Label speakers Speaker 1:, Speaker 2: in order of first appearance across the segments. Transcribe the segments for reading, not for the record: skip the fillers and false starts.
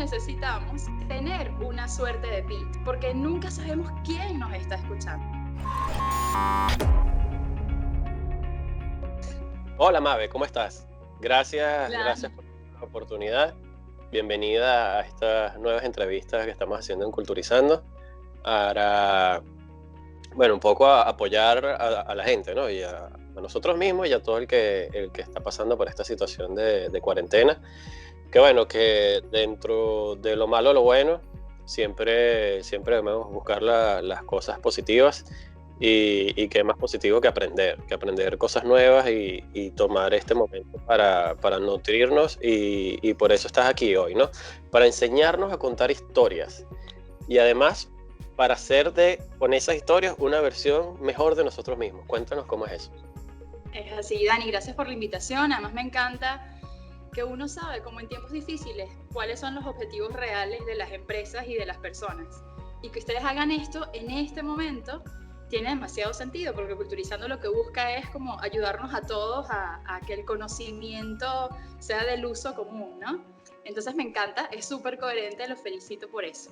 Speaker 1: necesitamos tener una suerte de pitch, porque nunca sabemos quién nos está escuchando.
Speaker 2: Hola Mabe, ¿cómo estás? Gracias por la oportunidad. Bienvenida a estas nuevas entrevistas que estamos haciendo en Culturizando para, un poco apoyar a la gente, ¿no? Y a nosotros mismos y a todo el que está pasando por esta situación de cuarentena. Que dentro de lo malo, lo bueno, siempre debemos buscar las cosas positivas y qué más positivo que aprender cosas nuevas y tomar este momento para nutrirnos y por eso estás aquí hoy, ¿no? Para enseñarnos a contar historias y además para hacer con esas historias una versión mejor de nosotros mismos. Cuéntanos cómo es eso.
Speaker 1: Es así, Dani, gracias por la invitación. Además me encanta que uno sabe, como en tiempos difíciles, cuáles son los objetivos reales de las empresas y de las personas. Y que ustedes hagan esto en este momento tiene demasiado sentido, porque Culturizando lo que busca es como ayudarnos a todos a que el conocimiento sea del uso común, ¿no? Entonces me encanta, es súper coherente, los felicito por eso.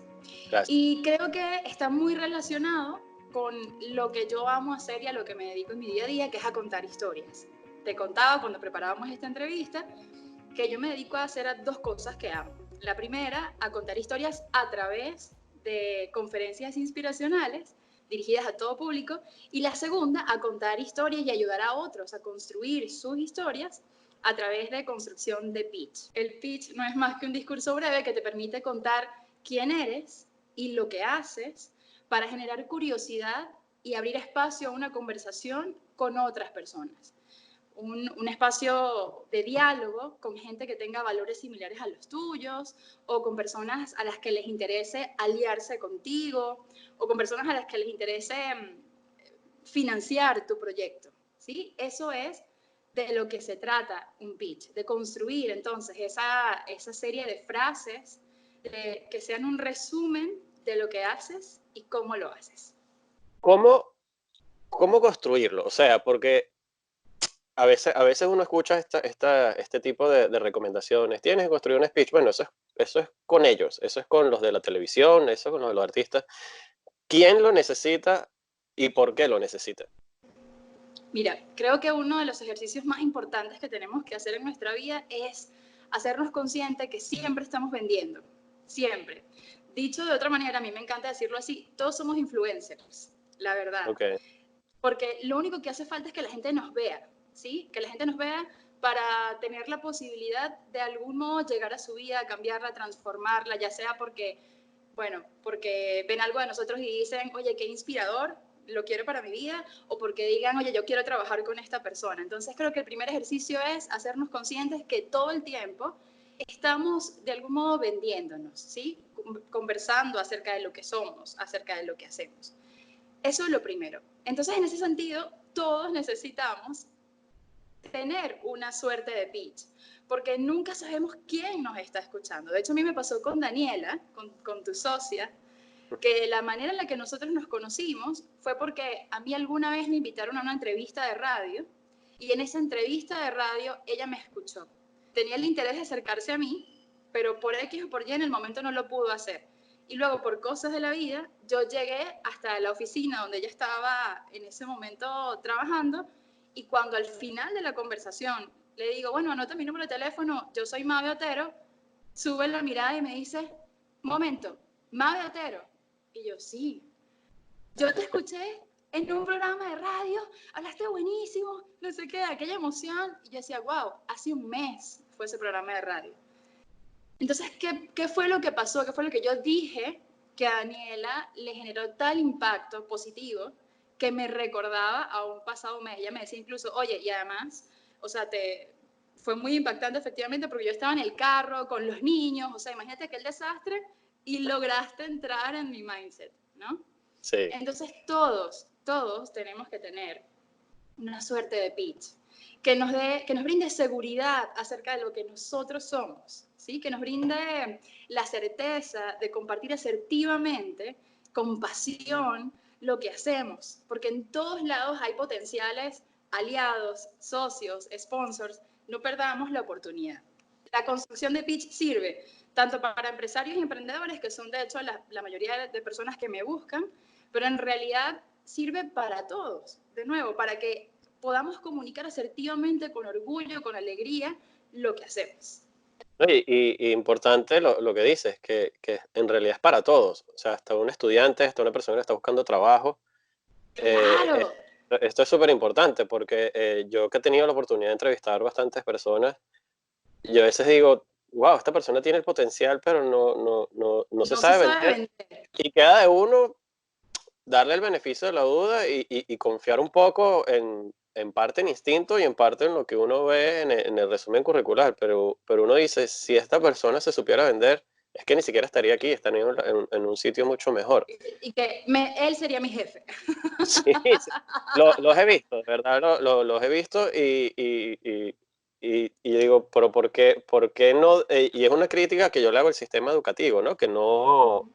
Speaker 2: Gracias.
Speaker 1: Y creo que está muy relacionado con lo que yo amo hacer y a lo que me dedico en mi día a día, que es a contar historias. Te contaba cuando preparábamos esta entrevista que yo me dedico a hacer dos cosas que amo. La primera, a contar historias a través de conferencias inspiracionales dirigidas a todo público, y la segunda, a contar historias y ayudar a otros a construir sus historias a través de construcción de pitch. El pitch no es más que un discurso breve que te permite contar quién eres y lo que haces para generar curiosidad y abrir espacio a una conversación con otras personas. Un espacio de diálogo con gente que tenga valores similares a los tuyos, o con personas a las que les interese aliarse contigo, o con personas a las que les interese financiar tu proyecto, ¿sí? Eso es de lo que se trata un pitch, de construir entonces esa serie de frases que sean un resumen de lo que haces y cómo lo haces.
Speaker 2: ¿Cómo construirlo? O sea, porque a veces uno escucha este tipo de recomendaciones. Tienes que construir un speech. Bueno, eso es con ellos, eso es con los de la televisión, eso es con los de los artistas. ¿Quién lo necesita y por qué lo necesita?
Speaker 1: Mira, creo que uno de los ejercicios más importantes que tenemos que hacer en nuestra vida es hacernos conscientes que siempre estamos vendiendo, siempre. Dicho de otra manera, a mí me encanta decirlo así, todos somos influencers, la verdad.
Speaker 2: Okay.
Speaker 1: Porque lo único que hace falta es que la gente nos vea, ¿sí? Que la gente nos vea para tener la posibilidad de algún modo llegar a su vida, cambiarla, transformarla, ya sea porque ven algo de nosotros y dicen, oye, qué inspirador, lo quiero para mi vida, o porque digan, oye, yo quiero trabajar con esta persona. Entonces creo que el primer ejercicio es hacernos conscientes que todo el tiempo estamos de algún modo vendiéndonos, ¿sí? Conversando acerca de lo que somos, acerca de lo que hacemos. Eso es lo primero. Entonces, en ese sentido, todos necesitamos tener una suerte de pitch, porque nunca sabemos quién nos está escuchando. De hecho, a mí me pasó con Daniela, con tu socia, que la manera en la que nosotros nos conocimos fue porque a mí alguna vez me invitaron a una entrevista de radio, y en esa entrevista de radio ella me escuchó. Tenía el interés de acercarse a mí, pero por X o por Y en el momento no lo pudo hacer. Y luego, por cosas de la vida, yo llegué hasta la oficina donde ella estaba en ese momento trabajando, y cuando al final de la conversación le digo, bueno, anota mi número de teléfono, yo soy Mabe Otero, sube la mirada y me dice, momento, Mabe Otero. Y yo, sí, yo te escuché en un programa de radio, hablaste buenísimo, no sé qué, aquella emoción. Y yo decía, wow, hace un mes fue ese programa de radio. Entonces, ¿qué fue lo que pasó? ¿Qué fue lo que yo dije que a Daniela le generó tal impacto positivo que me recordaba a un pasado mes? Ella me decía incluso, oye, y además, o sea, fue muy impactante efectivamente porque yo estaba en el carro con los niños, o sea, imagínate aquel desastre y lograste entrar en mi mindset, ¿no?
Speaker 2: Sí.
Speaker 1: Entonces todos tenemos que tener una suerte de pitch que nos brinde seguridad acerca de lo que nosotros somos, ¿sí? Que nos brinde la certeza de compartir asertivamente, con pasión, lo que hacemos, porque en todos lados hay potenciales aliados, socios, sponsors. No perdamos la oportunidad. La construcción de pitch sirve tanto para empresarios y emprendedores, que son de hecho la mayoría de personas que me buscan, pero en realidad sirve para todos, de nuevo, para que podamos comunicar asertivamente, con orgullo, con alegría, lo que hacemos.
Speaker 2: ¿No? Y importante lo que dices, que en realidad es para todos. O sea, hasta un estudiante, hasta una persona que está buscando trabajo.
Speaker 1: ¡Claro!
Speaker 2: Esto es súper importante porque yo que he tenido la oportunidad de entrevistar bastantes personas, yo a veces digo, wow, esta persona tiene el potencial, pero no se
Speaker 1: No se
Speaker 2: sabe
Speaker 1: sabe
Speaker 2: vender.
Speaker 1: vender.
Speaker 2: Y queda de uno darle el beneficio de la duda y confiar un poco en parte en instinto y en parte en lo que uno ve en el resumen curricular. Pero uno dice, si esta persona se supiera vender, es que ni siquiera estaría aquí, estaría en un sitio mucho mejor.
Speaker 1: Y que él sería mi jefe.
Speaker 2: Sí, sí. Los he visto, de verdad, los he visto y digo, pero por qué no? Y es una crítica que yo le hago al sistema educativo, ¿no? Que no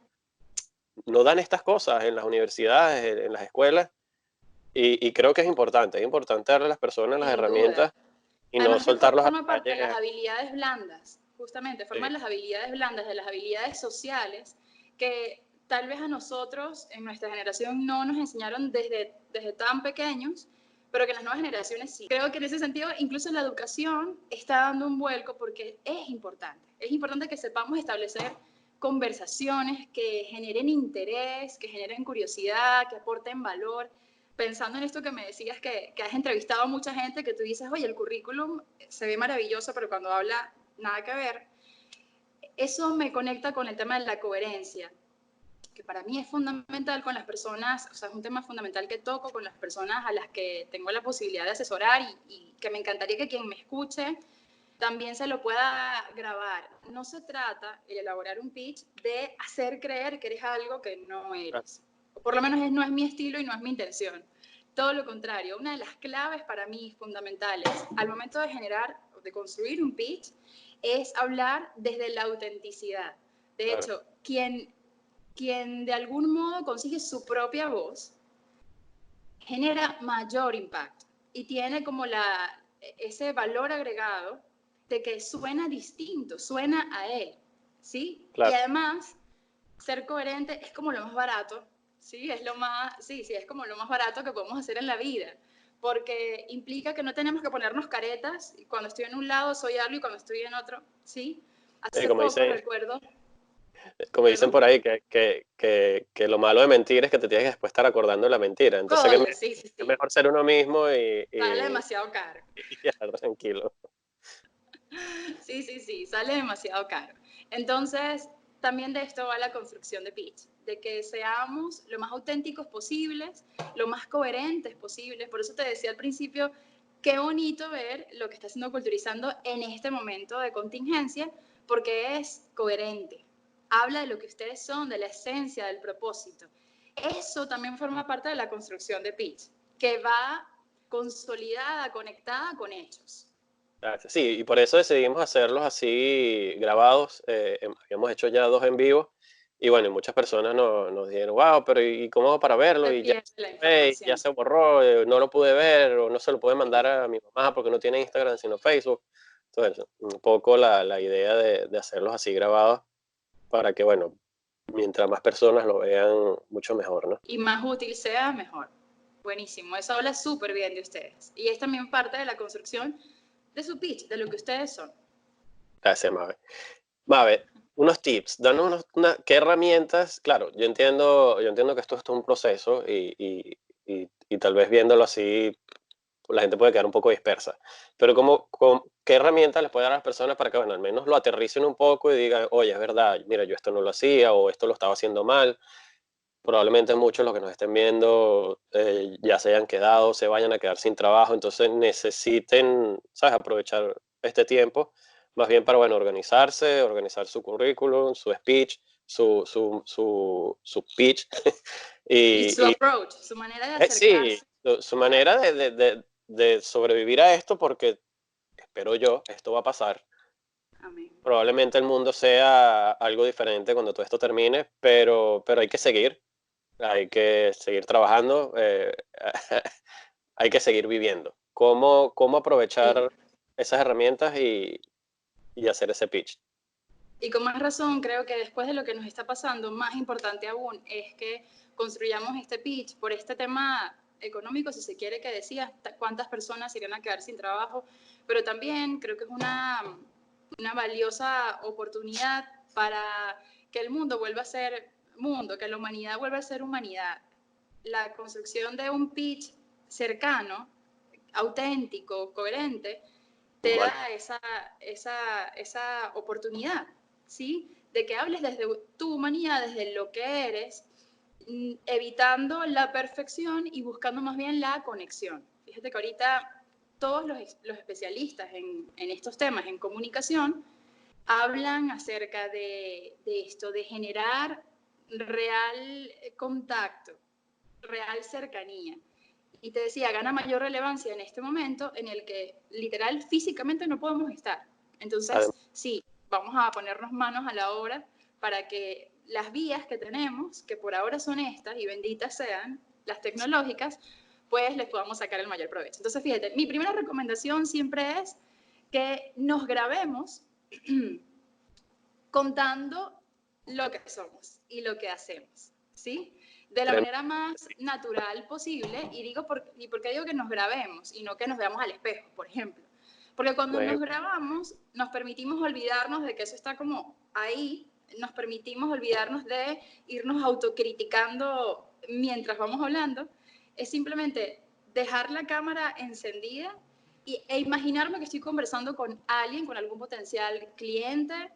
Speaker 2: dan estas cosas en las universidades, en las escuelas, y creo que es importante darle a las personas las
Speaker 1: Sin duda.
Speaker 2: herramientas y no
Speaker 1: Además que
Speaker 2: soltarlos a
Speaker 1: forma
Speaker 2: la
Speaker 1: parte de las
Speaker 2: calle.
Speaker 1: habilidades blandas, justamente, forma
Speaker 2: Sí,
Speaker 1: de las habilidades blandas, de las habilidades sociales, que tal vez a nosotros en nuestra generación no nos enseñaron desde tan pequeños, pero que las nuevas generaciones sí. Creo que en ese sentido, incluso la educación está dando un vuelco porque es importante. Es importante que sepamos establecer conversaciones que generen interés, que generen curiosidad, que aporten valor. Pensando en esto que me decías, que has entrevistado a mucha gente, que tú dices, oye, el currículum se ve maravilloso, pero cuando habla, nada que ver. Eso me conecta con el tema de la coherencia, que para mí es fundamental con las personas, o sea, es un tema fundamental que toco con las personas a las que tengo la posibilidad de asesorar y que me encantaría que quien me escuche también se lo pueda grabar. No se trata, el elaborar un pitch, de hacer creer que eres algo que no
Speaker 2: claro,
Speaker 1: eres. O por lo menos no es mi estilo y no es mi intención. Todo lo contrario, una de las claves para mí fundamentales al momento de generar, de construir un pitch, es hablar desde la autenticidad. De
Speaker 2: claro,
Speaker 1: hecho, quien de algún modo consigue su propia voz, genera mayor impacto y tiene como ese valor agregado de que suena distinto, suena a él, ¿sí? Y
Speaker 2: claro.
Speaker 1: además, ser coherente es como lo más barato, ¿sí? Es como lo más barato que podemos hacer en la vida, porque implica que no tenemos que ponernos caretas, y cuando estoy en un lado soy algo y cuando estoy en otro, ¿sí?
Speaker 2: Sí,
Speaker 1: Hace poco recuerdo,
Speaker 2: como dicen
Speaker 1: perdón,
Speaker 2: por ahí, que lo malo de mentir es que te tienes que después estar acordando de la mentira. Entonces,
Speaker 1: cole, sí, sí,
Speaker 2: es
Speaker 1: sí,
Speaker 2: mejor ser uno mismo
Speaker 1: sale demasiado caro.
Speaker 2: y ya, tranquilo.
Speaker 1: Sí, sí, sí, sale demasiado caro. Entonces, también de esto va la construcción de pitch, de que seamos lo más auténticos posibles, lo más coherentes posibles. Por eso te decía al principio, qué bonito ver lo que está haciendo Culturizando en este momento de contingencia, porque es coherente. Habla de lo que ustedes son, de la esencia, del propósito. Eso también forma parte de la construcción de pitch, que va consolidada, conectada con hechos.
Speaker 2: Gracias. Sí, y por eso decidimos hacerlos así grabados. Habíamos hecho ya 2 en vivo y bueno, y muchas personas nos dijeron, wow, pero ¿y cómo hago para verlo?
Speaker 1: Se
Speaker 2: Y ya,
Speaker 1: pierde la
Speaker 2: ya
Speaker 1: información.
Speaker 2: se borró, no lo pude ver o no se lo pude mandar a mi mamá porque no tiene Instagram sino Facebook. Entonces, un poco la idea de hacerlos así grabados para que, bueno, mientras más personas lo vean, mucho mejor, ¿no?
Speaker 1: Y más útil sea, mejor. Buenísimo, eso habla súper bien de ustedes. Y es también parte de la construcción de su pitch, de lo que ustedes son.
Speaker 2: Gracias, Mabe. Mabe, unos tips, danos qué herramientas, claro, yo entiendo que esto es un proceso y tal vez viéndolo así, la gente puede quedar un poco dispersa, pero ¿qué herramientas les puede dar a las personas para que, bueno, al menos lo aterricen un poco y digan, oye, es verdad, mira, yo esto no lo hacía o esto lo estaba haciendo mal? Probablemente muchos los que nos estén viendo ya se hayan quedado, se vayan a quedar sin trabajo, entonces necesiten, ¿sabes?, aprovechar este tiempo, más bien para, bueno, organizarse, organizar su currículum, su speech, su pitch,
Speaker 1: Y su
Speaker 2: y
Speaker 1: approach, su manera de
Speaker 2: sí,
Speaker 1: acercarse.
Speaker 2: su manera de sobrevivir a esto, porque espero yo, esto va a pasar.
Speaker 1: Amén.
Speaker 2: Probablemente el mundo sea algo diferente cuando todo esto termine, pero hay que seguir trabajando, hay que seguir viviendo. ¿Cómo
Speaker 1: Sí.
Speaker 2: aprovechar esas herramientas y hacer ese pitch?
Speaker 1: Y con más razón, creo que después de lo que nos está pasando, más importante aún es que construyamos este pitch por este tema económico, si se quiere, que decía, cuántas personas irían a quedar sin trabajo, pero también creo que es una valiosa oportunidad para que el mundo vuelva a ser mundo, que la humanidad vuelva a ser humanidad. La construcción de un pitch cercano, auténtico, coherente, te da esa oportunidad, ¿sí? De que hables desde tu humanidad, desde lo que eres, evitando la perfección y buscando más bien la conexión. Fíjate que ahorita todos los especialistas en estos temas, en comunicación, hablan acerca de esto, de generar real contacto, real cercanía. Y te decía, gana mayor relevancia en este momento en el que literal físicamente no podemos estar. Entonces, sí, vamos a ponernos manos a la obra para que las vías que tenemos, que por ahora son estas y benditas sean las tecnológicas, pues les podamos sacar el mayor provecho. Entonces, fíjate, mi primera recomendación siempre es que nos grabemos contando lo que somos y lo que hacemos, ¿sí? De la manera más natural posible, y por qué digo que nos grabemos y no que nos veamos al espejo, por ejemplo. Porque cuando nos grabamos, nos permitimos olvidarnos de que eso está como ahí, nos permitimos olvidarnos de irnos autocriticando mientras vamos hablando, es simplemente dejar la cámara encendida e imaginarme que estoy conversando con alguien, con algún potencial cliente,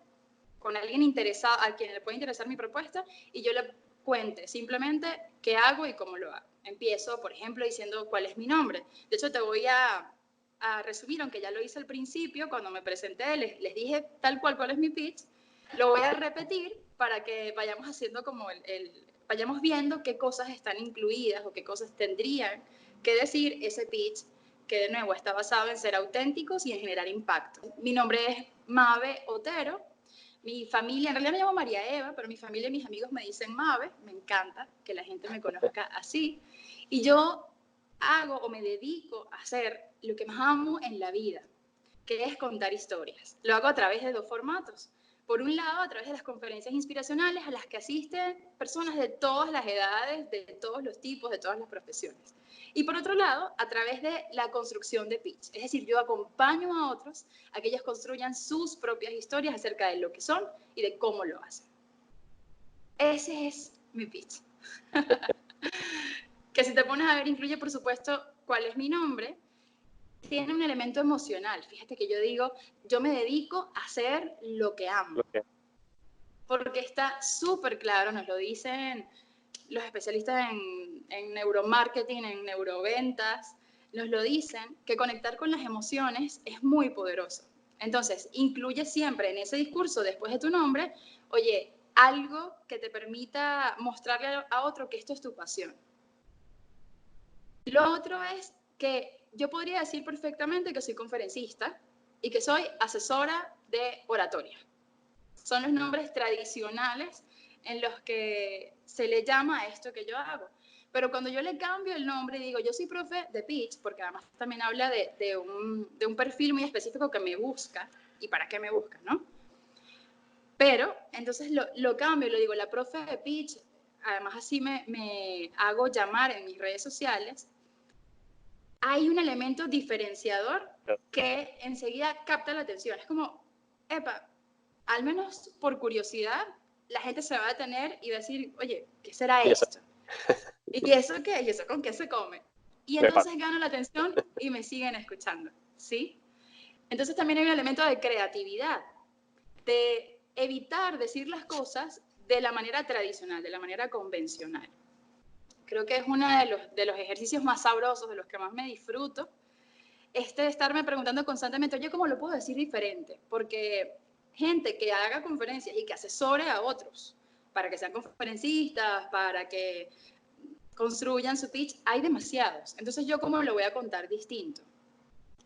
Speaker 1: con alguien interesado, a quien le puede interesar mi propuesta, y yo le cuente simplemente qué hago y cómo lo hago. Empiezo, por ejemplo, diciendo cuál es mi nombre. De hecho, te voy a resumir, aunque ya lo hice al principio, cuando me presenté, les dije tal cuál es mi pitch. Lo voy a repetir para que vayamos haciendo como vayamos viendo qué cosas están incluidas o qué cosas tendrían que decir ese pitch, que de nuevo está basado en ser auténticos y en generar impacto. Mi nombre es Mabe Otero. Mi familia, en realidad me llamo María Eva, pero mi familia y mis amigos me dicen Mabe, me encanta que la gente me conozca así. Y yo hago o me dedico a hacer lo que más amo en la vida, que es contar historias. Lo hago a través de dos formatos. Por un lado, a través de las conferencias inspiracionales a las que asisten personas de todas las edades, de todos los tipos, de todas las profesiones. Y por otro lado, a través de la construcción de pitch. Es decir, yo acompaño a otros a que ellos construyan sus propias historias acerca de lo que son y de cómo lo hacen. Ese es mi pitch. Que si te pones a ver, incluye, por supuesto, cuál es mi nombre. Tiene un elemento emocional. Fíjate que yo digo, yo me dedico a hacer lo que amo. Porque está súper claro, nos lo dicen los especialistas en neuromarketing, en neuroventas, nos lo dicen, que conectar con las emociones es muy poderoso. Entonces, incluye siempre en ese discurso, después de tu nombre, oye, algo que te permita mostrarle a otro que esto es tu pasión. Lo otro es que yo podría decir perfectamente que soy conferencista y que soy asesora de oratoria. Son los nombres tradicionales en los que se le llama a esto que yo hago. Pero cuando yo le cambio el nombre y digo, yo soy profe de pitch, porque además también habla de un perfil muy específico que me busca y para qué me busca, ¿no? Pero entonces lo cambio, lo digo, la profe de pitch, además así me hago llamar en mis redes sociales. Hay un elemento diferenciador que enseguida capta la atención. Es como, epa, al menos por curiosidad, la gente se va a detener y va a decir, oye, ¿qué será esto? ¿Y eso qué? ¿Y eso con qué se come? Y entonces gano la atención y me siguen escuchando, ¿sí? Entonces también hay un elemento de creatividad, de evitar decir las cosas de la manera tradicional, de la manera convencional. Creo que es uno de los ejercicios más sabrosos, de los que más me disfruto, de estarme preguntando constantemente, oye, ¿cómo lo puedo decir diferente? Porque gente que haga conferencias y que asesore a otros para que sean conferencistas, para que construyan su pitch, hay demasiados. Entonces, ¿yo cómo lo voy a contar distinto?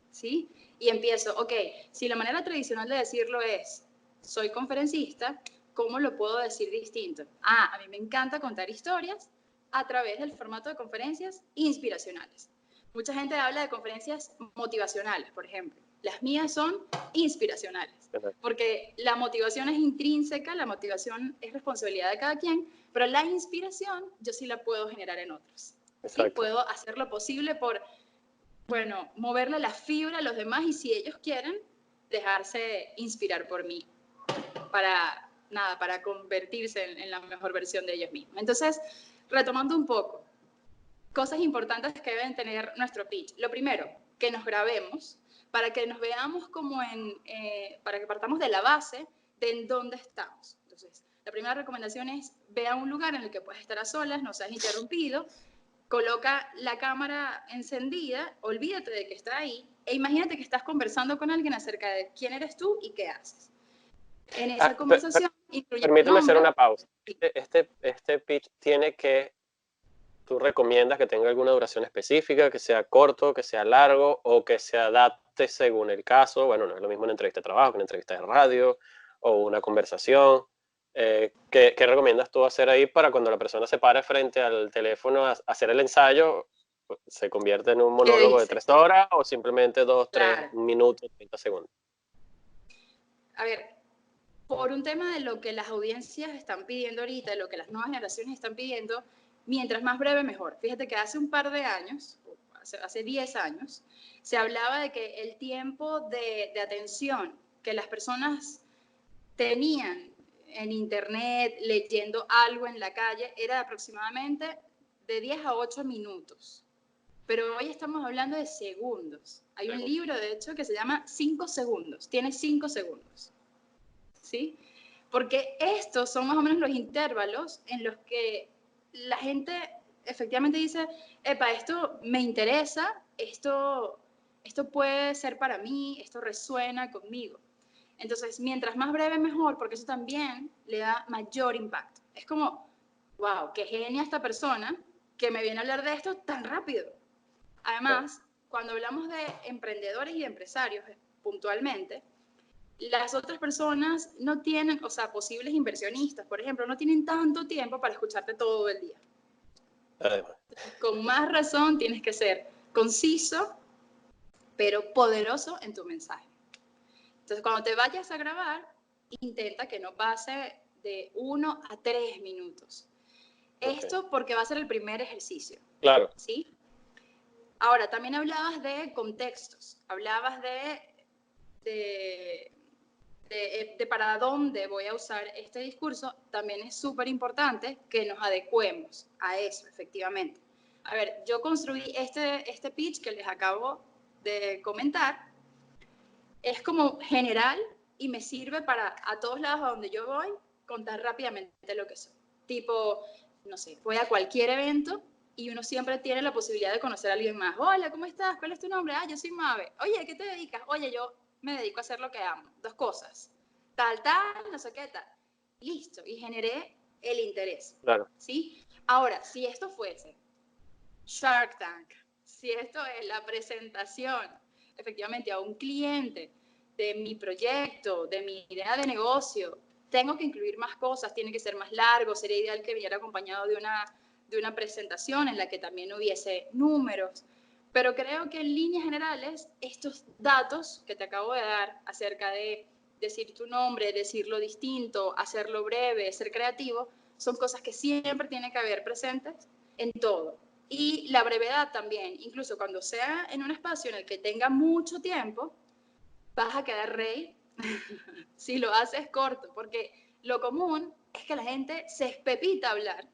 Speaker 1: ¿Sí? Y empiezo, ok, si la manera tradicional de decirlo es, soy conferencista, ¿cómo lo puedo decir distinto? A mí me encanta contar historias a través del formato de conferencias inspiracionales. Mucha gente habla de conferencias motivacionales, por ejemplo. Las mías son inspiracionales, porque la motivación es intrínseca, la motivación es responsabilidad de cada quien, pero la inspiración yo sí la puedo generar en otros. ¿Sí? Puedo hacer lo posible por, bueno, moverle la fibra a los demás y si ellos quieren, dejarse inspirar por mí para convertirse en la mejor versión de ellos mismos. Entonces, retomando un poco, cosas importantes que deben tener nuestro pitch. Lo primero, que nos grabemos para que nos veamos como para que partamos de la base de en dónde estamos. Entonces, la primera recomendación es ve a un lugar en el que puedas estar a solas, no seas interrumpido, coloca la cámara encendida, olvídate de que está ahí e imagínate que estás conversando con alguien acerca de quién eres tú y qué haces. En esa conversación
Speaker 2: permíteme hacer una pausa. Este pitch tiene que, ¿tú recomiendas que tenga alguna duración específica, que sea corto, que sea largo o que se adapte según el caso? Bueno, no es lo mismo una entrevista de trabajo que una entrevista de radio o una conversación. ¿Qué recomiendas tú hacer ahí para cuando la persona se pare frente al teléfono a hacer el ensayo? ¿Se convierte en un monólogo de 3 horas o simplemente 2, 3 minutos, 30 segundos?
Speaker 1: A ver, por un tema de lo que las audiencias están pidiendo ahorita, de lo que las nuevas generaciones están pidiendo, mientras más breve mejor. Fíjate que hace un par de años, hace 10 años, se hablaba de que el tiempo de atención que las personas tenían en internet, leyendo algo en la calle, era aproximadamente de 10 a 8 minutos. Pero hoy estamos hablando de segundos. Hay un libro, de hecho, que se llama 5 segundos. Tiene 5 segundos. ¿Sí? Porque estos son más o menos los intervalos en los que la gente efectivamente dice, epa, esto me interesa, esto puede ser para mí, esto resuena conmigo. Entonces, mientras más breve mejor, porque eso también le da mayor impacto. Es como, wow, qué genia esta persona que me viene a hablar de esto tan rápido. Además, cuando hablamos de emprendedores y de empresarios puntualmente, las otras personas no tienen, o sea, posibles inversionistas, por ejemplo, no tienen tanto tiempo para escucharte todo el día. Además. Con más razón tienes que ser conciso, pero poderoso en tu mensaje. Entonces, cuando te vayas a grabar, intenta que no pase de 1 a 3 minutos. Esto porque va a ser el primer ejercicio.
Speaker 2: Claro.
Speaker 1: ¿Sí? Ahora, también hablabas de contextos, hablabas de para dónde voy a usar este discurso. También es súper importante que nos adecuemos a eso, efectivamente. A ver, yo construí este pitch que les acabo de comentar. Es como general y me sirve para a todos lados a donde yo voy contar rápidamente lo que soy. Tipo, no sé, voy a cualquier evento y uno siempre tiene la posibilidad de conocer a alguien más. Hola, ¿cómo estás? ¿Cuál es tu nombre? Ah, yo soy Mabe. Oye, ¿a qué te dedicas? Oye, yo me dedico a hacer lo que amo. 2 cosas. Tal, no sé qué, tal. Listo. Y generé el interés.
Speaker 2: Claro.
Speaker 1: ¿Sí? Ahora, si esto fuese Shark Tank, si esto es la presentación, efectivamente, a un cliente de mi proyecto, de mi idea de negocio, tengo que incluir más cosas, tiene que ser más largo, sería ideal que viniera acompañado de una presentación en la que también hubiese números. Pero creo que en líneas generales, estos datos que te acabo de dar acerca de decir tu nombre, decirlo distinto, hacerlo breve, ser creativo, son cosas que siempre tienen que haber presentes en todo. Y la brevedad también, incluso cuando sea en un espacio en el que tenga mucho tiempo, vas a quedar rey si lo haces corto, porque lo común es que la gente se espepita a hablar.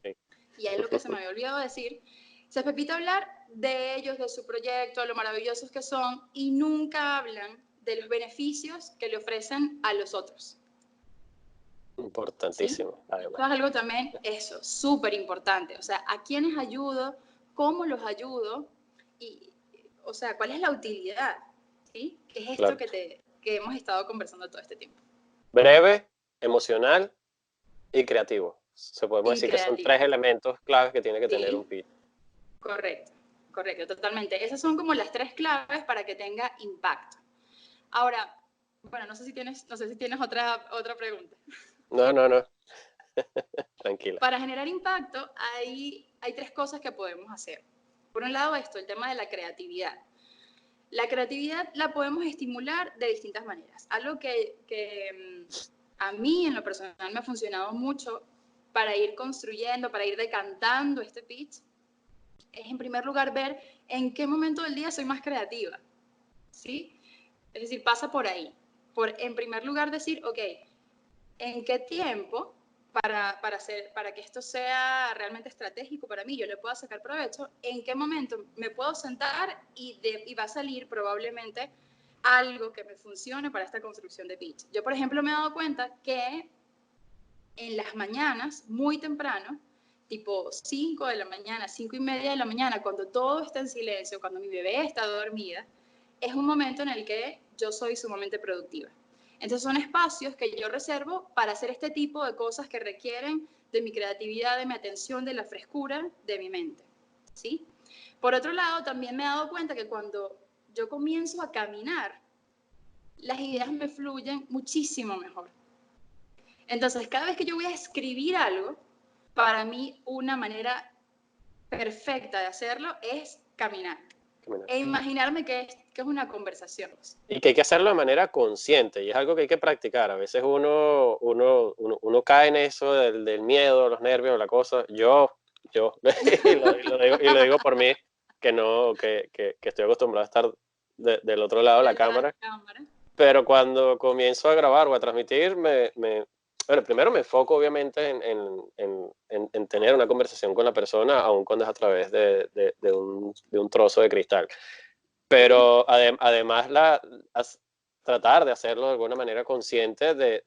Speaker 1: Sí. Y es lo que se me había olvidado decir. Se espepita a hablar de ellos, de su proyecto, lo maravillosos que son, y nunca hablan de los beneficios que le ofrecen a los otros.
Speaker 2: Importantísimo.
Speaker 1: ¿Sí? Esto es algo también, eso, súper importante. O sea, ¿a quiénes ayudo? ¿Cómo los ayudo? Y, o sea, ¿cuál es la utilidad? ¿Sí? ¿Qué es esto
Speaker 2: Claro.
Speaker 1: que hemos estado conversando todo este tiempo?
Speaker 2: Breve, emocional y creativo. Se podemos decir creativo. Que son 3 elementos claves que tiene que tener un pitch.
Speaker 1: Correcto, totalmente. Esas son como las 3 claves para que tenga impacto. Ahora, bueno, no sé si tienes otra pregunta.
Speaker 2: No. Tranquila.
Speaker 1: Para generar impacto hay 3 cosas que podemos hacer. Por un lado, el tema de la creatividad. La creatividad la podemos estimular de distintas maneras. Algo que a mí en lo personal me ha funcionado mucho para ir construyendo, para ir decantando este pitch, es en primer lugar ver en qué momento del día soy más creativa, ¿sí? Es decir, pasa por ahí. En primer lugar decir, ok, ¿en qué tiempo para que esto sea realmente estratégico para mí, yo le pueda sacar provecho, en qué momento me puedo sentar y va a salir probablemente algo que me funcione para esta construcción de pitch? Yo, por ejemplo, me he dado cuenta que en las mañanas, muy temprano, tipo 5 de la mañana, 5:30 de la mañana, cuando todo está en silencio, cuando mi bebé está dormida, es un momento en el que yo soy sumamente productiva. Entonces son espacios que yo reservo para hacer este tipo de cosas que requieren de mi creatividad, de mi atención, de la frescura de mi mente, ¿sí? Por otro lado, también me he dado cuenta que cuando yo comienzo a caminar, las ideas me fluyen muchísimo mejor. Entonces, cada vez que yo voy a escribir algo, para mí una manera perfecta de hacerlo es caminar. E imaginarme que es una conversación.
Speaker 2: Y que hay que hacerlo de manera consciente, y es algo que hay que practicar. A veces uno cae en eso del miedo, los nervios, la cosa. Yo y lo digo por mí, que estoy acostumbrado a estar del otro lado de la cámara. Pero cuando comienzo a grabar o a transmitir, bueno, primero me enfoco obviamente en tener una conversación con la persona, aun cuando es a través de un trozo de cristal. Pero además tratar de hacerlo de alguna manera consciente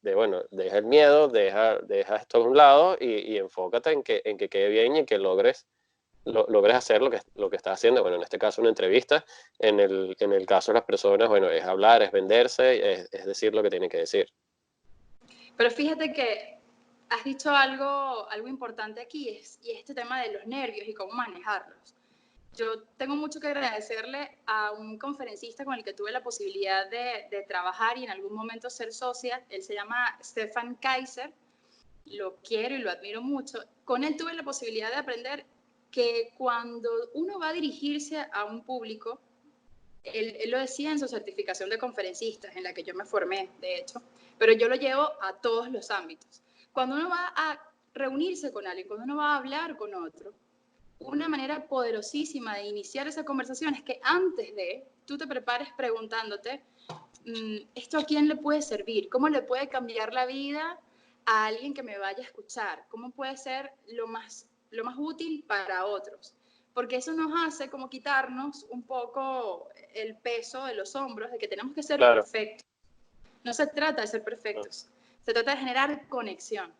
Speaker 2: bueno, deja el miedo, deja esto a un lado y enfócate en que quede bien y en que logres hacer lo que estás haciendo. Bueno, en este caso una entrevista, en el caso de las personas, bueno, es hablar, es venderse, es decir lo que tienen que decir.
Speaker 1: Pero fíjate que has dicho algo importante aquí, y este tema de los nervios y cómo manejarlos. Yo tengo mucho que agradecerle a un conferencista con el que tuve la posibilidad de trabajar y en algún momento ser socia. Él se llama Stefan Kaiser. Lo quiero y lo admiro mucho. Con él tuve la posibilidad de aprender que cuando uno va a dirigirse a un público, él lo decía en su certificación de conferencistas, en la que yo me formé, de hecho, pero yo lo llevo a todos los ámbitos. Cuando uno va a reunirse con alguien, cuando uno va a hablar con otro, una manera poderosísima de iniciar esa conversación es que antes de, tú te prepares preguntándote, ¿esto a quién le puede servir? ¿Cómo le puede cambiar la vida a alguien que me vaya a escuchar? ¿Cómo puede ser lo más útil para otros? Porque eso nos hace como quitarnos un poco el peso de los hombros de que tenemos que ser perfectos. No se trata de ser perfectos, se trata de generar conexión,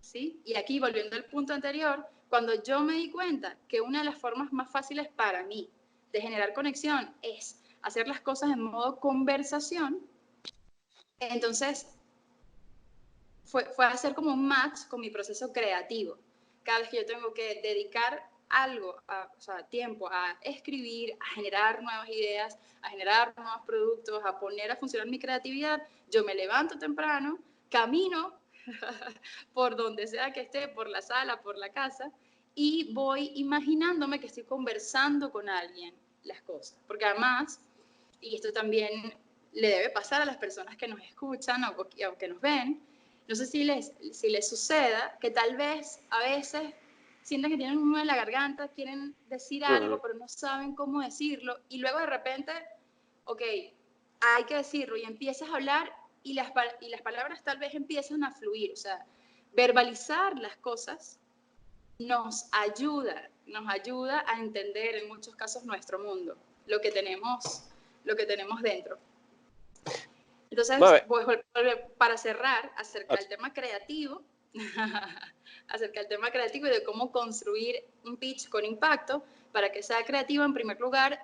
Speaker 1: ¿sí? Y aquí, volviendo al punto anterior, cuando yo me di cuenta que una de las formas más fáciles para mí de generar conexión es hacer las cosas en modo conversación, entonces fue hacer como un match con mi proceso creativo. Cada vez que yo tengo que dedicar algo, tiempo a escribir, a generar nuevas ideas, a generar nuevos productos, a poner a funcionar mi creatividad, yo me levanto temprano, camino por donde sea que esté, por la sala, por la casa, y voy imaginándome que estoy conversando con alguien las cosas. Porque además, y esto también le debe pasar a las personas que nos escuchan o que nos ven, no sé si les suceda que tal vez a veces sienten que tienen un nudo en la garganta, quieren decir algo, pero no saben cómo decirlo, y luego de repente, ok, hay que decirlo, y empiezas a hablar y las palabras tal vez empiezan a fluir. O sea, verbalizar las cosas nos ayuda a entender en muchos casos nuestro mundo, lo que tenemos dentro. Entonces, pues, para cerrar, acerca del tema creativo, y de cómo construir un pitch con impacto. Para que sea creativo, en primer lugar,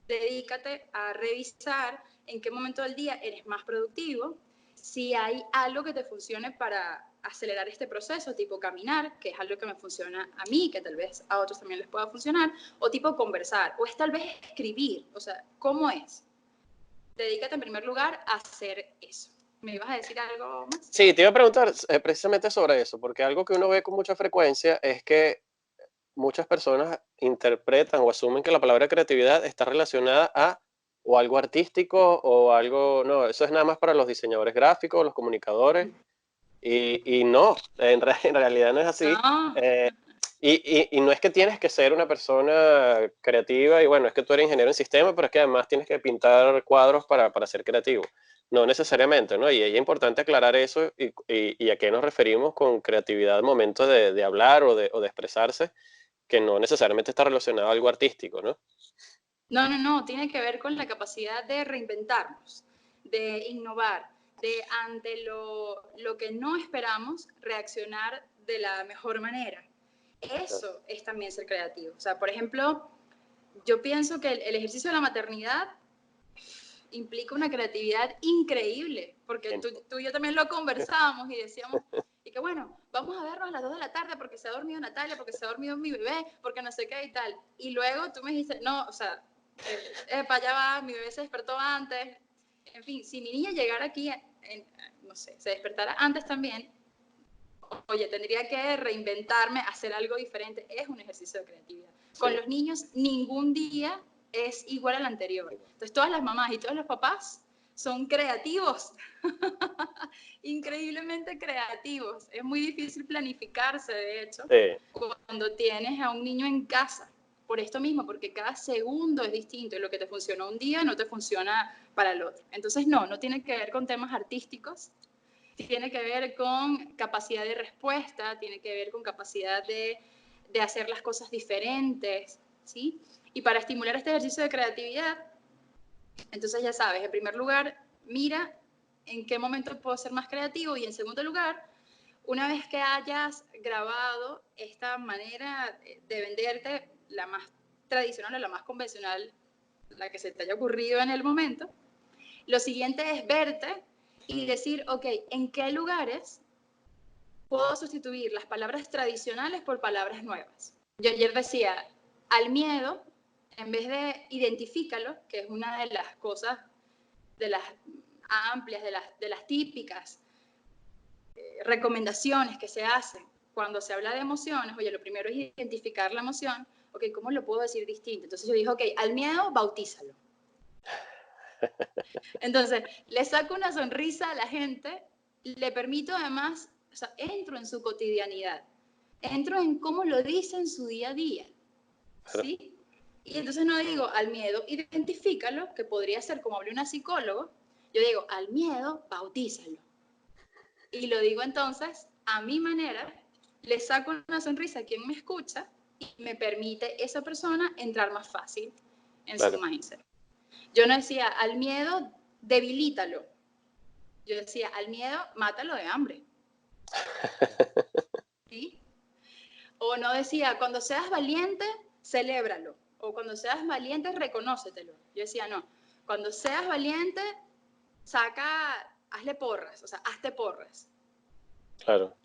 Speaker 1: dedícate a revisar en qué momento del día eres más productivo, si hay algo que te funcione para acelerar este proceso, tipo caminar, que es algo que me funciona a mí, que tal vez a otros también les pueda funcionar, o tipo conversar, o es tal vez escribir. O sea, ¿cómo es? Dedícate en primer lugar a hacer eso. ¿Me ibas a decir algo más?
Speaker 2: Sí, te iba a preguntar precisamente sobre eso, porque algo que uno ve con mucha frecuencia es que muchas personas interpretan o asumen que la palabra creatividad está relacionada a o algo artístico o algo, no, eso es nada más para los diseñadores gráficos, los comunicadores, y no, en realidad no es así.
Speaker 1: No,
Speaker 2: Eh, y no es que tienes que ser una persona creativa y bueno, es que tú eres ingeniero en sistemas, pero es que además tienes que pintar cuadros para ser creativo. No necesariamente, ¿no? Y es importante aclarar eso y a qué nos referimos con creatividad al momento de hablar o de expresarse, que no necesariamente está relacionado a algo artístico, ¿no?
Speaker 1: no, tiene que ver con la capacidad de reinventarnos, de innovar, de ante lo que no esperamos, reaccionar de la mejor manera.
Speaker 2: Claro.
Speaker 1: Eso es también ser creativo. O sea, por ejemplo, yo pienso que el ejercicio de la maternidad implica una creatividad increíble, porque
Speaker 2: Bien.
Speaker 1: tú y yo también lo conversábamos y decíamos, y que bueno, vamos a vernos a las 2 de la tarde porque se ha dormido Natalia, porque se ha dormido mi bebé, porque no sé qué y tal. Y luego tú me dijiste, no, o sea, para allá va, mi bebé se despertó antes. En fin, si mi niña llegara aquí, no sé, se despertara antes también, oye, tendría que reinventarme, hacer algo diferente. Es un ejercicio de creatividad.
Speaker 2: Sí.
Speaker 1: Con los niños, ningún día es igual al anterior. Entonces, todas las mamás y todos los papás son creativos, increíblemente creativos. Es muy difícil planificarse, de hecho,
Speaker 2: Sí,
Speaker 1: cuando tienes a un niño en casa. Por esto mismo, porque cada segundo es distinto y lo que te funcionó un día no te funciona para el otro. Entonces, no tiene que ver con temas artísticos, tiene que ver con capacidad de respuesta, tiene que ver con capacidad de hacer las cosas diferentes, ¿sí? Y para estimular este ejercicio de creatividad, entonces ya sabes, en primer lugar, mira en qué momento puedo ser más creativo y en segundo lugar, una vez que hayas grabado esta manera de venderte, la más tradicional o la más convencional, la que se te haya ocurrido en el momento, lo siguiente es verte y decir, ok, ¿en qué lugares puedo sustituir las palabras tradicionales por palabras nuevas? Yo ayer decía, al miedo, en vez de identifícalo, que es una de las cosas, de las amplias, de las típicas recomendaciones que se hacen cuando se habla de emociones, oye, lo primero es identificar la emoción, ok, ¿cómo lo puedo decir distinto? Entonces yo dije, ok, al miedo, bautízalo. Entonces, le saco una sonrisa a la gente, le permito además, o sea, entro en su cotidianidad, entro en cómo lo dice en su día a día,
Speaker 2: claro,
Speaker 1: ¿sí? Y entonces no digo al miedo, identifícalo, que podría ser como hablé una psicólogo, yo digo al miedo, bautízalo. Y lo digo entonces a mi manera, le saco una sonrisa a quien me escucha y me permite esa persona entrar más fácil en su
Speaker 2: claro.
Speaker 1: mindset. Yo no decía al miedo, debilítalo. Yo decía, al miedo, mátalo de hambre. ¿Sí? O no decía, cuando seas valiente, celébralo. O cuando seas valiente, reconócetelo. Yo decía, no, cuando seas valiente, hazle porras, o sea, hazte porras.
Speaker 2: Claro,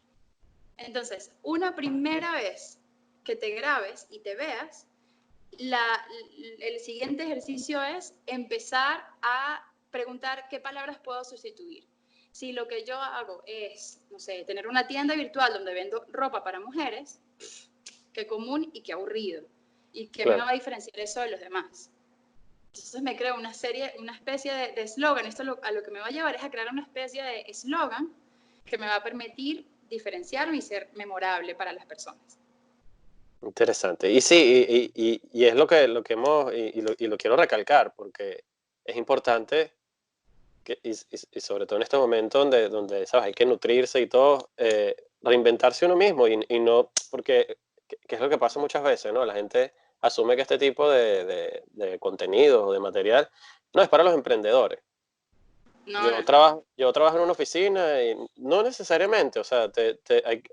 Speaker 1: Entonces, una primera vez que te grabes y te veas, el siguiente ejercicio es empezar a preguntar qué palabras puedo sustituir. Si lo que yo hago es, no sé, tener una tienda virtual donde vendo ropa para mujeres, qué común y qué aburrido. ¿Y qué me
Speaker 2: claro.
Speaker 1: va a diferenciar eso de los demás? Entonces me creo una especie de eslogan. Esto a lo que me va a llevar es a crear una especie de eslogan que me va a permitir diferenciarme y ser memorable para las personas.
Speaker 2: Interesante. Y sí, y es lo que hemos, y lo quiero recalcar, porque es importante, y sobre todo en este momento donde ¿sabes? Hay que nutrirse y todo, reinventarse uno mismo, y no, porque, que es lo que pasa muchas veces, ¿no? La gente asume que este tipo de contenido o de material no es para los emprendedores.
Speaker 1: No.
Speaker 2: Yo trabajo en una oficina y no necesariamente, o sea,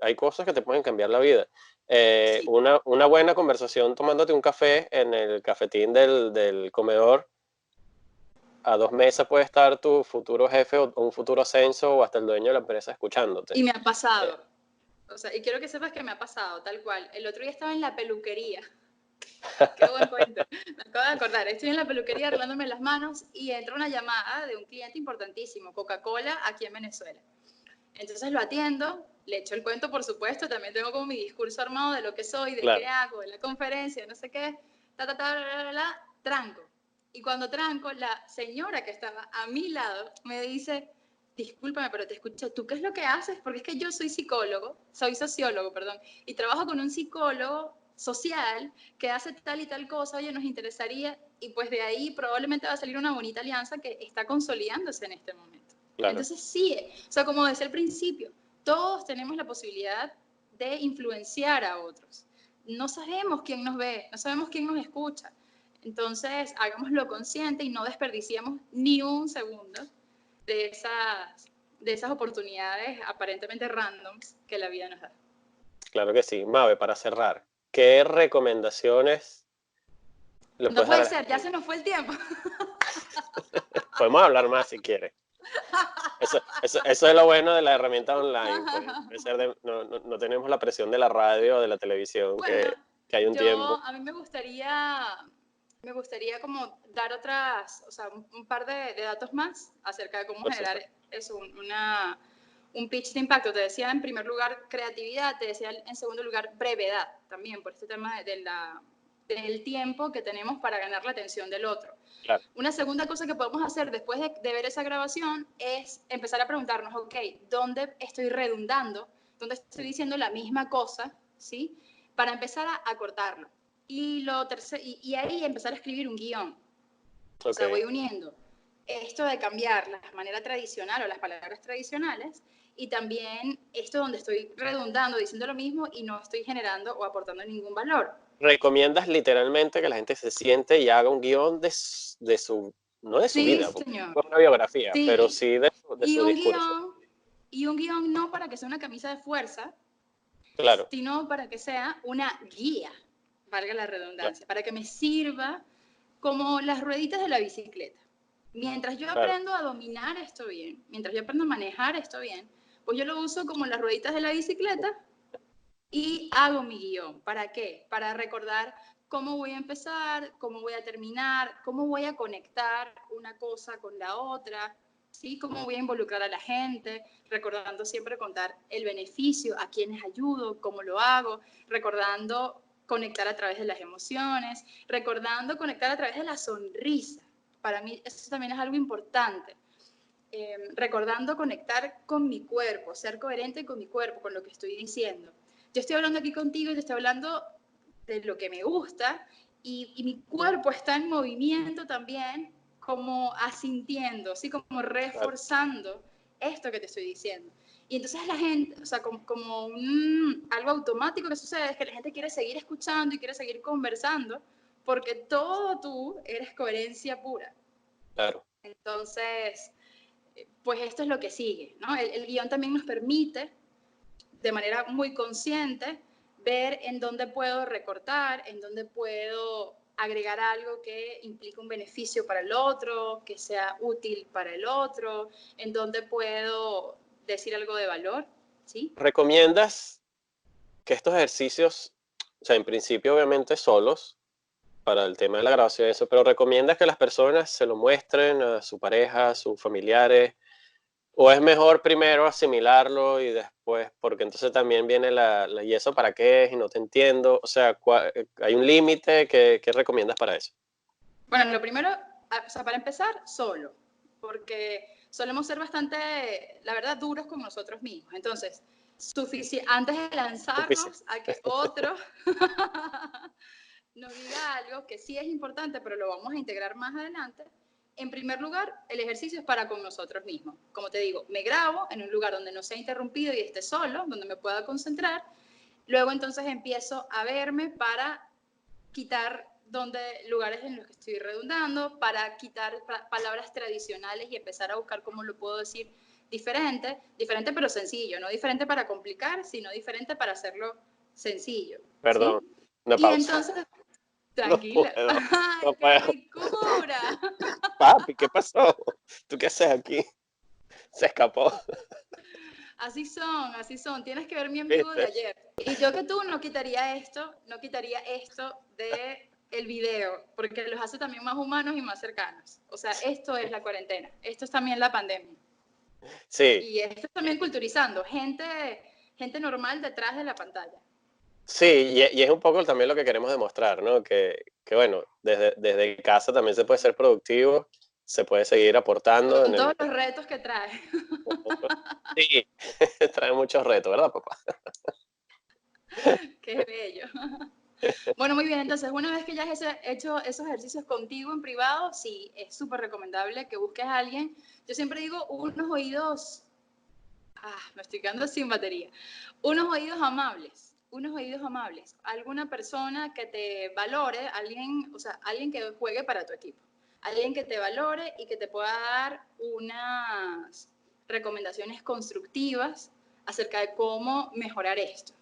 Speaker 2: hay cosas que te pueden cambiar la vida.
Speaker 1: Sí.
Speaker 2: Una buena conversación tomándote un café en el cafetín del comedor, a 2 mesas puede estar tu futuro jefe o un futuro ascenso o hasta el dueño de la empresa escuchándote.
Speaker 1: Y me ha
Speaker 2: Eh,
Speaker 1: pasado. O sea, y quiero que sepas que me ha pasado, tal cual. El otro día estaba en la peluquería. Qué buen cuento. Me acabo de acordar. Estoy en la peluquería arreglándome las manos y entra una llamada de un cliente importantísimo, Coca-Cola, aquí en Venezuela. Entonces lo atiendo, le echo el cuento, por supuesto. También tengo como mi discurso armado de lo que soy, de qué
Speaker 2: claro,
Speaker 1: hago, de la conferencia, no sé qué. Tranco. Y cuando tranco, la señora que estaba a mi lado me dice, discúlpame, pero te escucho, ¿tú qué es lo que haces? Porque es que yo soy sociólogo, perdón, y trabajo con un psicólogo social que hace tal y tal cosa, oye, nos interesaría, y pues de ahí probablemente va a salir una bonita alianza que está consolidándose en este momento.
Speaker 2: Claro.
Speaker 1: Entonces sí, o sea, como decía al principio, todos tenemos la posibilidad de influenciar a otros. No sabemos quién nos ve, no sabemos quién nos escucha. Entonces, hagámoslo consciente y no desperdiciemos ni un segundo de esas oportunidades aparentemente randoms que la vida nos da.
Speaker 2: Claro que sí. Mabe, para cerrar, ¿qué recomendaciones le
Speaker 1: No
Speaker 2: puedes dar
Speaker 1: puede
Speaker 2: a la
Speaker 1: ser, ya
Speaker 2: gente?
Speaker 1: se nos fue el tiempo.
Speaker 2: Podemos hablar más si quieres. Eso es lo bueno de la herramienta online, pues. No tenemos la presión de la radio o de la televisión,
Speaker 1: Bueno,
Speaker 2: que hay un tiempo.
Speaker 1: a mí me gustaría como dar o sea, un par de datos más acerca de cómo
Speaker 2: Por
Speaker 1: generar
Speaker 2: supuesto.
Speaker 1: eso, un pitch de impacto. Te decía en primer lugar creatividad, te decía en segundo lugar brevedad también, por este tema del tiempo que tenemos para ganar la atención del otro.
Speaker 2: Claro.
Speaker 1: Una segunda cosa que podemos hacer después de ver esa grabación es empezar a preguntarnos, ok, ¿dónde estoy redundando? ¿Dónde estoy diciendo la misma cosa? ¿Sí? Para empezar a cortarlo. Y ahí empezar a escribir un guión. O sea,
Speaker 2: Ok.
Speaker 1: voy uniendo esto de cambiar la manera tradicional o las palabras tradicionales y también esto donde estoy redundando, diciendo lo mismo y no estoy generando o aportando ningún valor.
Speaker 2: ¿Recomiendas literalmente que la gente se siente y haga un guión de su, no de su
Speaker 1: Sí,
Speaker 2: vida, porque
Speaker 1: señor.
Speaker 2: no es una biografía, pero
Speaker 1: Sí.
Speaker 2: sí de
Speaker 1: Y
Speaker 2: su
Speaker 1: un
Speaker 2: discurso?
Speaker 1: guión, y un guión no para que sea una camisa de fuerza,
Speaker 2: Claro,
Speaker 1: sino para que sea una guía, valga la
Speaker 2: claro,
Speaker 1: redundancia, para que me sirva como las rueditas de la bicicleta. Mientras yo
Speaker 2: claro.
Speaker 1: aprendo a dominar esto bien, mientras yo aprendo a manejar esto bien, pues yo lo uso como las rueditas de la bicicleta y hago mi guión. ¿Para qué? Para recordar cómo voy a empezar, cómo voy a terminar, cómo voy a conectar una cosa con la otra, ¿sí? Cómo voy a involucrar a la gente, recordando siempre contar el beneficio, a quienes ayudo, cómo lo hago, recordando conectar a través de las emociones, recordando conectar a través de la sonrisa. Para mí eso también es algo importante. Recordando conectar con mi cuerpo, ser coherente con mi cuerpo, con lo que estoy diciendo. Yo estoy hablando aquí contigo y te estoy hablando de lo que me gusta y mi cuerpo está en movimiento también, como asintiendo, ¿sí? Como
Speaker 2: Claro.
Speaker 1: reforzando esto que te estoy diciendo. Y entonces la gente, o sea, como algo automático que sucede es que la gente quiere seguir escuchando y quiere seguir conversando porque todo tú eres coherencia pura.
Speaker 2: Claro.
Speaker 1: Entonces, pues esto es lo que sigue, ¿no? El guión también nos permite, de manera muy consciente, ver en dónde puedo recortar, en dónde puedo agregar algo que implique un beneficio para el otro, que sea útil para el otro, en dónde puedo decir algo de valor, ¿sí?
Speaker 2: ¿Recomiendas que estos ejercicios, o sea, en principio obviamente solos, para el tema de la grabación y eso, pero recomiendas que las personas se lo muestren a su pareja, a sus familiares, o es mejor primero asimilarlo y después, porque entonces también viene ¿y eso para qué es? Y no te entiendo, o sea, ¿hay un límite que recomiendas para eso?
Speaker 1: Bueno, lo primero, o sea, para empezar, solo, porque solemos ser bastante, la verdad, duros con nosotros mismos. Entonces, antes de
Speaker 2: Difícil.
Speaker 1: lanzarnos a que otro nos diga algo que sí es importante, pero lo vamos a integrar más adelante. En primer lugar, el ejercicio es para con nosotros mismos. Como te digo, me grabo en un lugar donde no sea interrumpido y esté solo, donde me pueda concentrar. Luego entonces empiezo a verme para quitar lugares en los que estoy redundando, para quitar palabras tradicionales y empezar a buscar cómo lo puedo decir diferente pero sencillo, no diferente para complicar, sino diferente para hacerlo sencillo,
Speaker 2: Perdón,
Speaker 1: ¿sí?
Speaker 2: una
Speaker 1: Y
Speaker 2: pausa.
Speaker 1: entonces,
Speaker 2: No
Speaker 1: tranquila,
Speaker 2: puedo,
Speaker 1: ¡ay,
Speaker 2: no
Speaker 1: qué
Speaker 2: puedo.
Speaker 1: ricura!
Speaker 2: Papi, ¿qué pasó? ¿Tú qué haces aquí? Se escapó,
Speaker 1: Así son, tienes que ver mi en vivo de
Speaker 2: ¿viste?
Speaker 1: ayer. Y yo que tú no quitaría esto de el video, porque los hace también más humanos y más cercanos. O sea, esto es la cuarentena, esto es también la pandemia.
Speaker 2: Sí,
Speaker 1: Y esto es también culturizando, gente normal detrás de la pantalla.
Speaker 2: Sí, y es un poco también lo que queremos demostrar, ¿no? Que bueno, desde casa también se puede ser productivo, se puede seguir aportando
Speaker 1: Con
Speaker 2: en
Speaker 1: todos
Speaker 2: el...
Speaker 1: los retos que trae.
Speaker 2: Sí, trae muchos retos, ¿verdad, papá?
Speaker 1: Qué bello. Bueno, muy bien, entonces una vez que ya has hecho esos ejercicios contigo en privado, sí, es súper recomendable que busques a alguien. Yo siempre digo unos oídos, me estoy quedando sin batería, unos oídos amables, alguna persona que te valore, alguien, o sea, alguien que juegue para tu equipo, alguien que te valore y que te pueda dar unas recomendaciones constructivas acerca de cómo mejorar esto.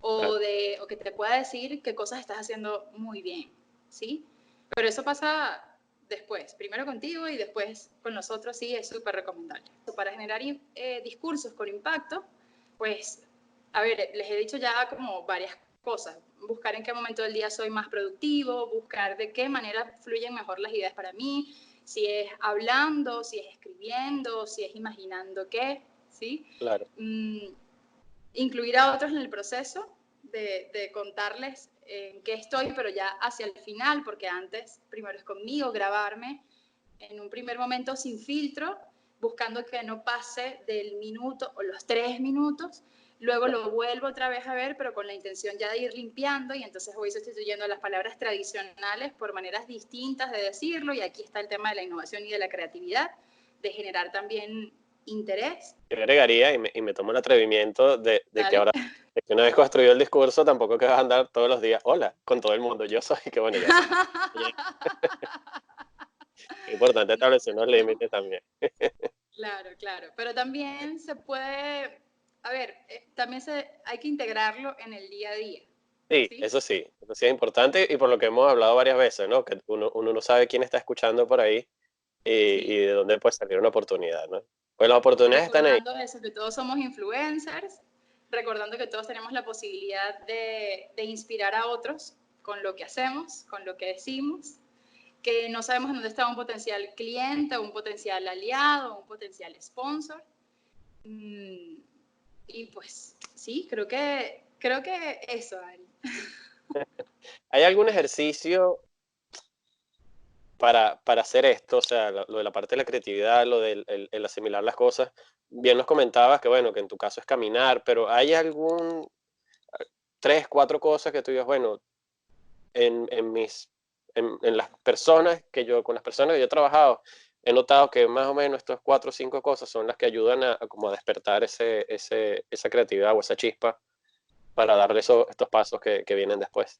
Speaker 2: Claro,
Speaker 1: O que te pueda decir qué cosas estás haciendo muy bien, ¿sí? Pero eso pasa después, primero contigo y después con nosotros, sí, es súper recomendable. Para generar discursos con impacto, pues, a ver, les he dicho ya como varias cosas. Buscar en qué momento del día soy más productivo, buscar de qué manera fluyen mejor las ideas para mí, si es hablando, si es escribiendo, si es imaginando qué, ¿sí?
Speaker 2: claro.
Speaker 1: Incluir a otros en el proceso de contarles en qué estoy, pero ya hacia el final, porque antes, primero es conmigo, grabarme en un primer momento sin filtro, buscando que no pase del minuto o los 3 minutos, luego lo vuelvo otra vez a ver, pero con la intención ya de ir limpiando, y entonces voy sustituyendo las palabras tradicionales por maneras distintas de decirlo, y aquí está el tema de la innovación y de la creatividad, de generar también interés.
Speaker 2: Yo agregaría y me tomo el atrevimiento de que
Speaker 1: Dale.
Speaker 2: ahora, de que una vez construido el discurso, tampoco que vas a andar todos los días, hola, con todo el mundo, yo soy, que bueno, ya es importante establecer unos
Speaker 1: No,
Speaker 2: límites también.
Speaker 1: claro, claro. Pero también se puede, a ver, también hay que integrarlo en el día a día,
Speaker 2: Sí,
Speaker 1: ¿sí?
Speaker 2: eso sí es importante y por lo que hemos hablado varias veces, ¿no? Que uno no sabe quién está escuchando por ahí y
Speaker 1: Sí.
Speaker 2: de dónde puede salir una oportunidad, ¿no? Pues las oportunidades están ahí.
Speaker 1: Recordando eso, que todos somos influencers, recordando que todos tenemos la posibilidad de inspirar a otros con lo que hacemos, con lo que decimos, que no sabemos dónde está un potencial cliente, un potencial aliado, un potencial sponsor. Mm, y pues sí, creo que eso, Ari.
Speaker 2: ¿Hay algún ejercicio para hacer esto? O sea, lo de la parte de la creatividad, lo del el asimilar las cosas. Bien nos comentabas que, bueno, que en tu caso es caminar, pero ¿hay algún 3, 4 cosas que tú digas, bueno, en mis en las personas que yo con las personas que yo he trabajado, he notado que más o menos estas 4 o 5 cosas son las que ayudan a como a despertar esa creatividad o esa chispa para darle estos pasos que vienen después?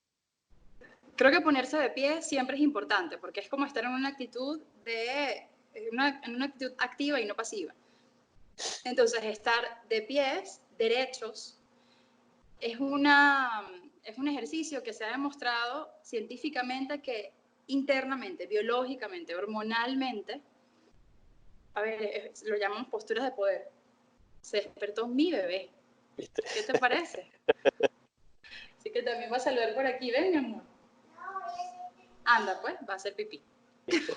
Speaker 1: Creo que ponerse de pie siempre es importante, porque es como estar en una actitud en una actitud activa y no pasiva. Entonces, estar de pies, derechos, es, una, es un ejercicio que se ha demostrado científicamente que internamente, biológicamente, hormonalmente, a ver, lo llamamos posturas de poder. Se despertó mi bebé.
Speaker 2: ¿Viste?
Speaker 1: ¿Qué te parece? Así que también va a saludar por aquí. Ven, mi amor. Anda, pues, va a hacer pipí.
Speaker 2: ¿Viste?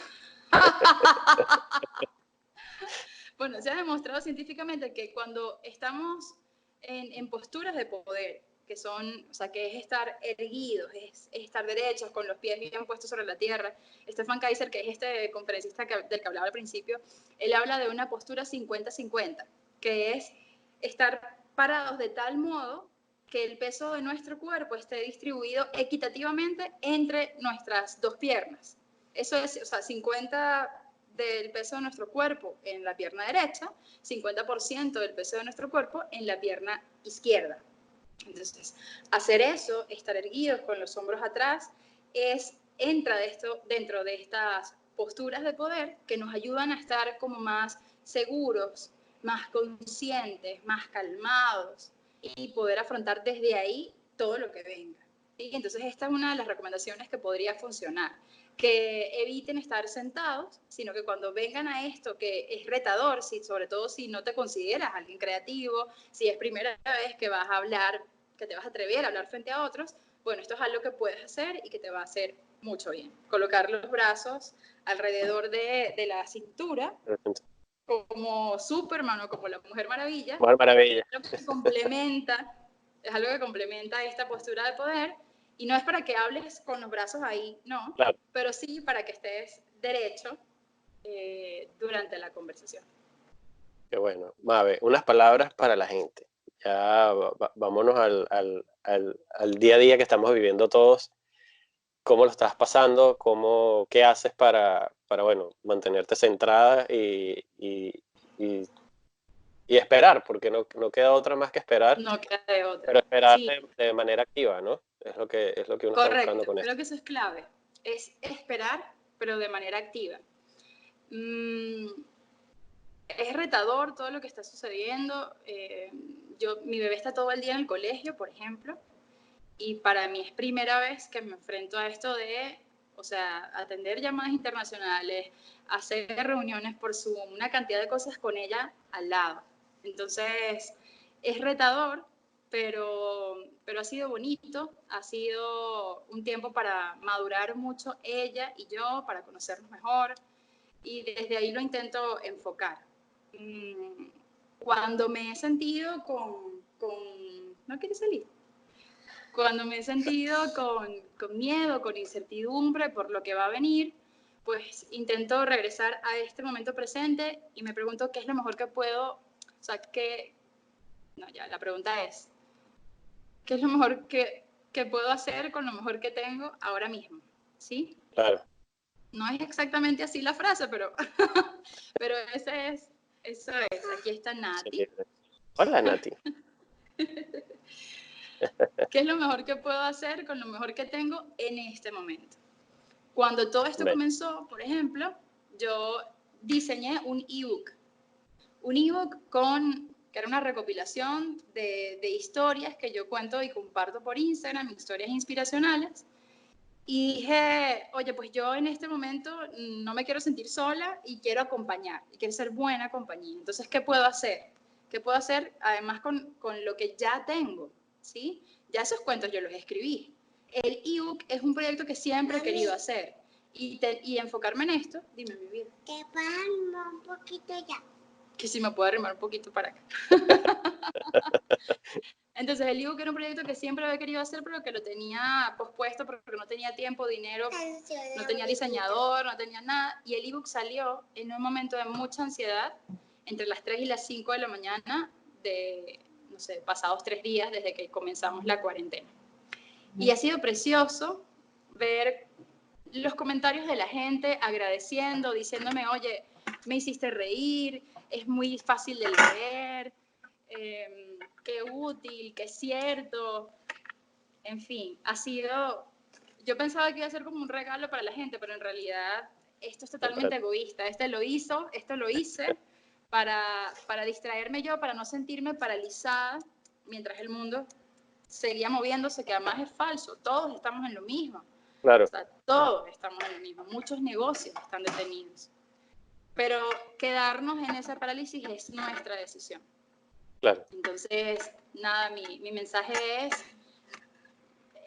Speaker 1: Bueno, se ha demostrado científicamente que cuando estamos en posturas de poder, que son, o sea, que es estar erguidos, es estar derechos, con los pies bien puestos sobre la tierra. Stefan Kaiser, que es este conferencista del que hablaba al principio, él habla de una postura 50-50, que es estar parados de tal modo que el peso de nuestro cuerpo esté distribuido equitativamente entre nuestras dos piernas. Eso es, o sea, 50 del peso de nuestro cuerpo en la pierna derecha, 50% del peso de nuestro cuerpo en la pierna izquierda. Entonces, hacer eso, estar erguidos con los hombros atrás, entra dentro de estas posturas de poder que nos ayudan a estar como más seguros, más conscientes, más calmados y poder afrontar desde ahí todo lo que venga. ¿Sí? Entonces, esta es una de las recomendaciones que podría funcionar, que eviten estar sentados, sino que cuando vengan a esto que es retador, sobre todo si no te consideras alguien creativo, si es primera vez que vas a hablar, que te vas a atrever a hablar frente a otros, bueno, esto es algo que puedes hacer y que te va a hacer mucho bien. Colocar los brazos alrededor de la cintura, como Superman o como la Mujer Maravilla,
Speaker 2: Mujer Maravilla.
Speaker 1: lo que complementa es algo que complementa esta postura de poder, y no es para que hables con los brazos ahí, no,
Speaker 2: Claro.
Speaker 1: pero sí para que estés derecho durante la conversación.
Speaker 2: Qué bueno. Mabe, unas palabras para la gente. Ya vámonos al día a día que estamos viviendo todos. ¿Cómo lo estás pasando? ¿Qué haces para bueno, mantenerte centrada y esperar? Porque no queda otra más que esperar,
Speaker 1: No queda de otra.
Speaker 2: pero esperar
Speaker 1: Sí,
Speaker 2: de manera activa, ¿no? Es lo que uno está buscando
Speaker 1: correcto.
Speaker 2: con esto.
Speaker 1: Creo que eso es clave. Es esperar, pero de manera activa. Es retador todo lo que está sucediendo. Mi bebé está todo el día en el colegio, por ejemplo, y para mí es primera vez que me enfrento a esto de, o sea, atender llamadas internacionales, hacer reuniones por Zoom, una cantidad de cosas con ella al lado. Entonces, es retador, pero ha sido bonito, ha sido un tiempo para madurar mucho ella y yo, para conocernos mejor, y desde ahí lo intento enfocar. Cuando me he sentido ¿no quieres salir? Cuando me he sentido con miedo, con incertidumbre por lo que va a venir, pues intento regresar a este momento presente y me pregunto qué es lo mejor que puedo, o sea, la pregunta es, ¿qué es lo mejor que puedo hacer con lo mejor que tengo ahora mismo? ¿Sí?
Speaker 2: Claro.
Speaker 1: No es exactamente así la frase, pero, pero eso es. Aquí está
Speaker 2: Sí.
Speaker 1: Nati.
Speaker 2: Hola, Nati.
Speaker 1: ¿Qué es lo mejor que puedo hacer con lo mejor que tengo en este momento? Cuando todo esto
Speaker 2: Bello.
Speaker 1: comenzó, por ejemplo, yo diseñé un ebook. Un ebook que era una recopilación de historias que yo cuento y comparto por Instagram, historias inspiracionales. Y dije, oye, pues yo en este momento no me quiero sentir sola y quiero acompañar, y quiero ser buena compañía. Entonces, ¿qué puedo hacer? ¿Qué puedo hacer además con lo que ya tengo? ¿Sí? Ya esos cuentos yo los escribí. El ebook es un proyecto que siempre he querido hacer. Y enfocarme en esto, dime mi vida.
Speaker 3: Te puedo arrimar un poquito ya.
Speaker 1: Que si me puedo arrimar un poquito para acá. Entonces el ebook era un proyecto que siempre había querido hacer, pero que lo tenía pospuesto porque no tenía tiempo, dinero, no tenía diseñador, no tenía nada. Y el ebook salió en un momento de mucha ansiedad, entre las 3 y las 5 de la mañana, de, no sé, pasados 3 días desde que comenzamos la cuarentena. Y ha sido precioso ver los comentarios de la gente agradeciendo, diciéndome, oye, me hiciste reír, es muy fácil de leer, qué útil, qué cierto, en fin, ha sido, yo pensaba que iba a ser como un regalo para la gente, pero en realidad esto es totalmente egoísta, esto lo hice para distraerme yo, para no sentirme paralizada mientras el mundo seguía moviéndose, que además es falso, todos estamos en lo mismo.
Speaker 2: Claro.
Speaker 1: O sea, todos estamos en lo mismo, muchos negocios están detenidos. Pero quedarnos en esa parálisis es nuestra decisión.
Speaker 2: Claro.
Speaker 1: Entonces, nada, mi mensaje es,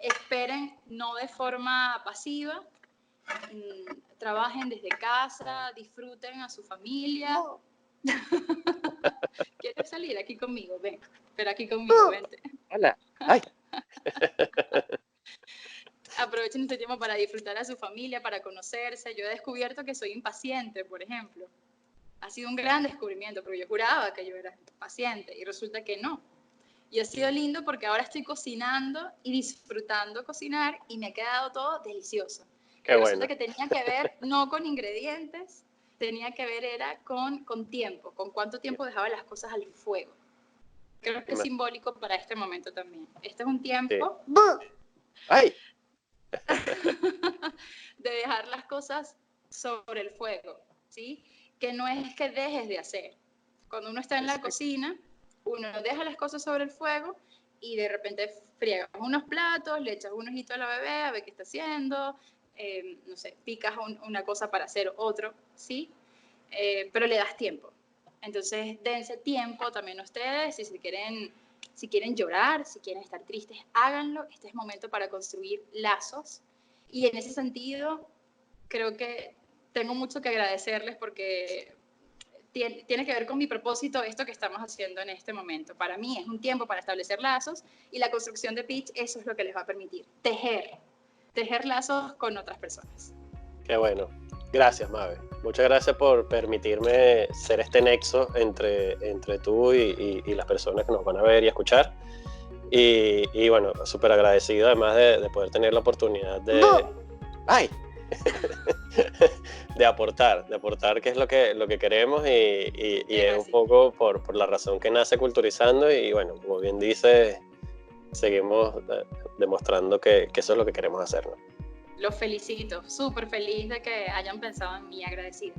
Speaker 1: esperen, no de forma pasiva, trabajen desde casa, disfruten a su familia. ¿Quieres salir aquí conmigo? Ven, pero aquí conmigo, vente.
Speaker 2: Hola. Ay.
Speaker 1: Aprovechen este tiempo para disfrutar a su familia, para conocerse. Yo he descubierto que soy impaciente, por ejemplo. Ha sido un gran descubrimiento, porque yo juraba que yo era paciente y resulta que no. Y ha sido lindo porque ahora estoy cocinando y disfrutando cocinar y me ha quedado todo delicioso.
Speaker 2: Qué
Speaker 1: Y
Speaker 2: bueno.
Speaker 1: resulta que tenía que ver no con ingredientes, tenía que ver era con tiempo, con cuánto tiempo dejaba las cosas al fuego. Creo que es simbólico para este momento también. Este es un tiempo
Speaker 2: ¡Ay!
Speaker 1: de dejar las cosas sobre el fuego, ¿sí? Que no es que dejes de hacer. Cuando uno está en la cocina, uno deja las cosas sobre el fuego y de repente friegas unos platos, le echas un ojito a la bebé a ver qué está haciendo, no sé, picas una cosa para hacer otro, ¿sí? Pero le das tiempo. Entonces, dense tiempo también ustedes, si quieren llorar, si quieren estar tristes, háganlo. Este es momento para construir lazos. Y en ese sentido, creo que tengo mucho que agradecerles porque tiene que ver con mi propósito, esto que estamos haciendo en este momento. Para mí es un tiempo para establecer lazos y la construcción de Pitch, eso es lo que les va a permitir, tejer lazos con otras personas.
Speaker 2: Qué bueno. Gracias, Mabe. Muchas gracias por permitirme ser este nexo entre tú y las personas que nos van a ver y escuchar. Y bueno, súper agradecido además de poder tener la oportunidad de... ¡Ay! de aportar qué es lo que queremos y es un poco por la razón que nace Culturizando y bueno, como bien dice, seguimos demostrando que eso es lo que queremos hacer, ¿no?
Speaker 1: Los felicito, súper feliz de que hayan pensado en mí, agradecida.